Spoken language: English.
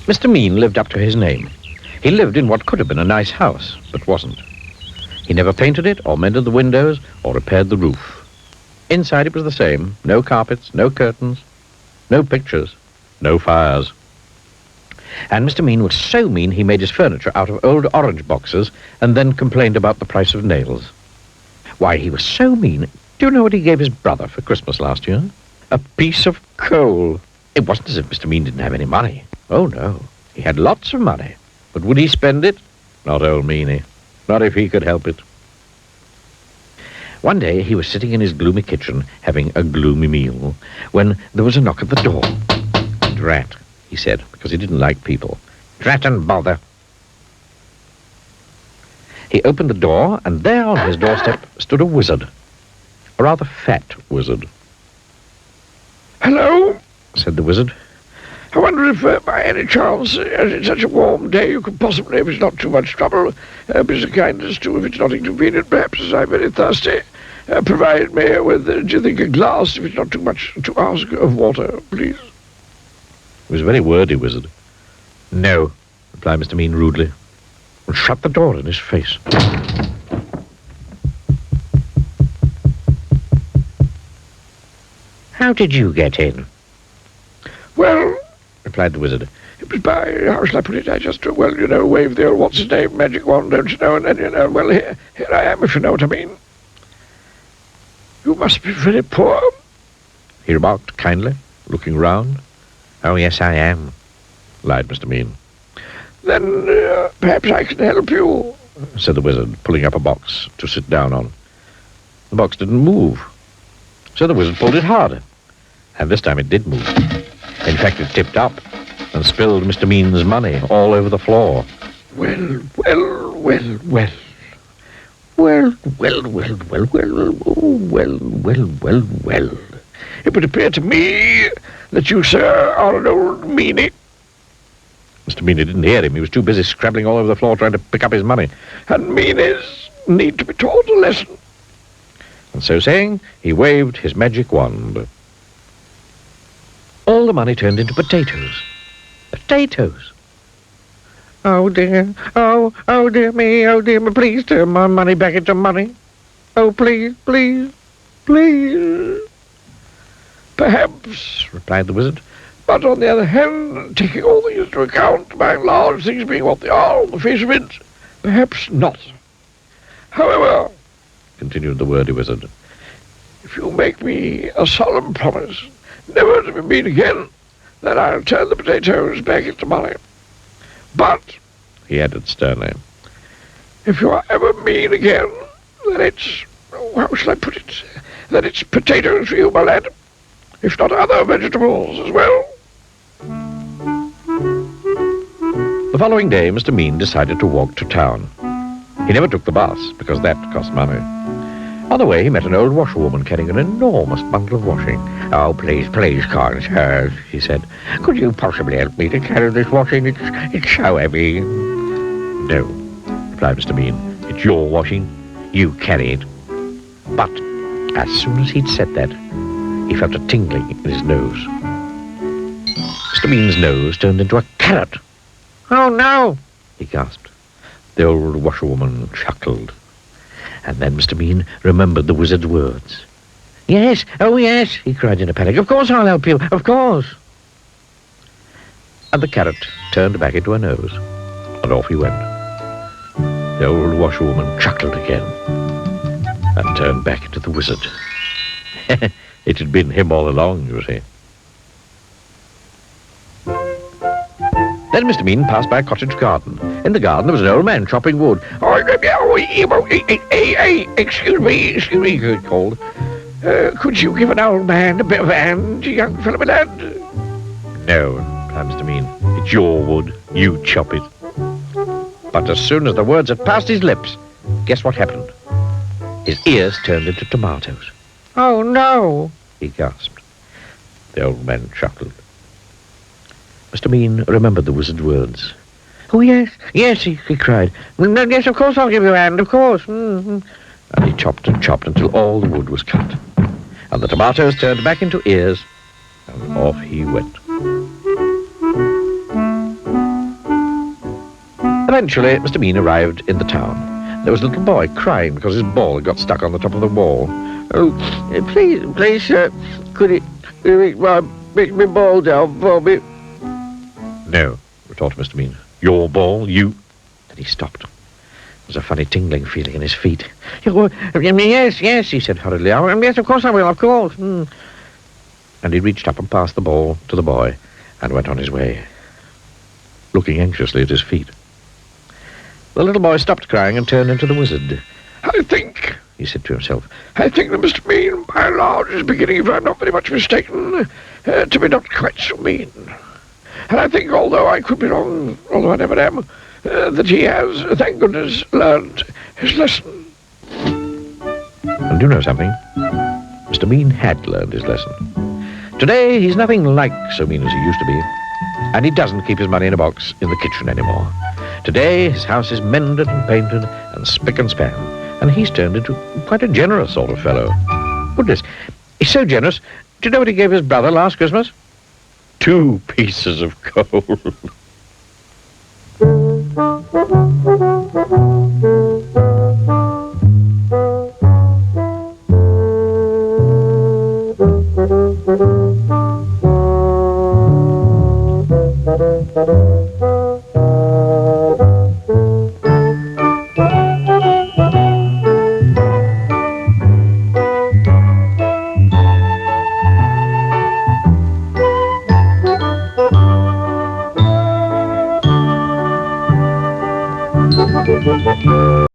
Mr. Mean lived up to his name. He lived in what could have been a nice house, but wasn't. He never painted it, or mended the windows, or repaired the roof. Inside it was the same. No carpets, no curtains, no pictures, no fires. And Mr. Mean was so mean he made his furniture out of old orange boxes and then complained about the price of nails. Why, he was so mean. Do you know what he gave his brother for Christmas last year? A piece of coal. It wasn't as if Mr. Mean didn't have any money. Oh, no. He had lots of money. But would he spend it? Not old Meanie. Not if he could help it. One day he was sitting in his gloomy kitchen having a gloomy meal when there was a knock at the door. Drat, he said, because he didn't like people. Drat and bother. He opened the door, and there on his doorstep stood a wizard. A rather fat wizard. "Hello," said the wizard. "I wonder if, by any chance, as it's such a warm day, you could possibly, if it's not too much trouble, be so kind as to, if it's not inconvenient, perhaps, as I'm very thirsty, provide me with, do you think, a glass, if it's not too much to ask, of water, please?" He was a very wordy wizard. "No," replied Mr. Mean rudely, and shut the door in his face. "How did you get in?" "Well," replied the wizard, "it was by, how shall I put it, I just, waved the old what's-his-name magic wand, don't you know, and then, here I am, if you know what I mean." "You must be very poor," he remarked kindly, looking round. "Oh, yes, I am," lied Mr. Mean. "Then, perhaps I can help you," said the wizard, pulling up a box to sit down on. The box didn't move, so the wizard pulled it harder, and this time it did move. In fact, it tipped up and spilled Mr. Mean's money all over the floor. Well. It would appear to me that you, sir, are an old meanie." Mr. Meanie didn't hear him. He was too busy scrabbling all over the floor trying to pick up his money. "And meanies need to be taught a lesson." And so saying, he waved his magic wand. All the money turned into potatoes. Potatoes. "Oh, dear. Oh, dear me. Oh, dear me. Please turn my money back into money. Oh, please, please, please." "Perhaps," replied the wizard. "But on the other hand, taking all things into account, by and large, things being what they are on the face of it, perhaps not. However," continued the wordy wizard, "if you make me a solemn promise never to be mean again, then I'll turn the potatoes back into money. But," he added sternly, "if you are ever mean again, then it's, how shall I put it, then it's potatoes for you, my lad, if not other vegetables as well." The following day, Mr. Mean decided to walk to town. He never took the bus, because that cost money. On the way, he met an old washerwoman carrying an enormous bundle of washing. "Oh, please, kind sir," he said. "Could you possibly help me to carry this washing? It's so heavy." "No," replied Mr. Mean. "It's your washing. You carry it." But as soon as he'd said that, he felt a tingling in his nose. Mr. Mean's nose turned into a carrot. "Oh, no," he gasped. The old washerwoman chuckled. And then Mr. Mean remembered the wizard's words. "Yes, oh yes," he cried in a panic. "Of course I'll help you, of course." And the carrot turned back into a nose, and off he went. The old washerwoman chuckled again, and turned back into the wizard. It had been him all along, you see. Then Mr. Mean passed by a cottage garden. In the garden there was an old man chopping wood. Excuse me, he called. "Could you give an old man a bit of a hand, young fellow, my lad?" "No," replied Mr. Mean. "It's your wood. You chop it." But as soon as the words had passed his lips, guess what happened? His ears turned into tomatoes. "Oh, no," he gasped. The old man chuckled. Mr. Mean remembered the wizard's words. "Oh, yes, he cried. "Yes, of course I'll give you a hand, of course." And he chopped and chopped until all the wood was cut. And the tomatoes turned back into ears, and off he went. Eventually, Mr. Mean arrived in the town. There was a little boy crying because his ball had got stuck on the top of the wall. Oh, please, sir, could you reach my ball down for me? No, retorted Mr. Mean. Your ball, you... Then he stopped. There was a funny tingling feeling in his feet. Yes, he said hurriedly. Yes, of course I will, of course. And he reached up and passed the ball to the boy and went on his way, looking anxiously at his feet. The little boy stopped crying and turned into the wizard. I think, he said to himself, that Mr. Mean, by and large, is beginning, if I'm not very much mistaken, to be not quite so mean. And I think, although I could be wrong, although I never am, that he has, thank goodness, learned his lesson. And do you know something? Mr. Mean had learned his lesson. Today, he's nothing like so mean as he used to be, and he doesn't keep his money in a box in the kitchen anymore. Today, his house is mended and painted and spick and span, and he's turned into quite a generous sort of fellow. Goodness, he's so generous. Do you know what he gave his brother last Christmas? 2 pieces of coal.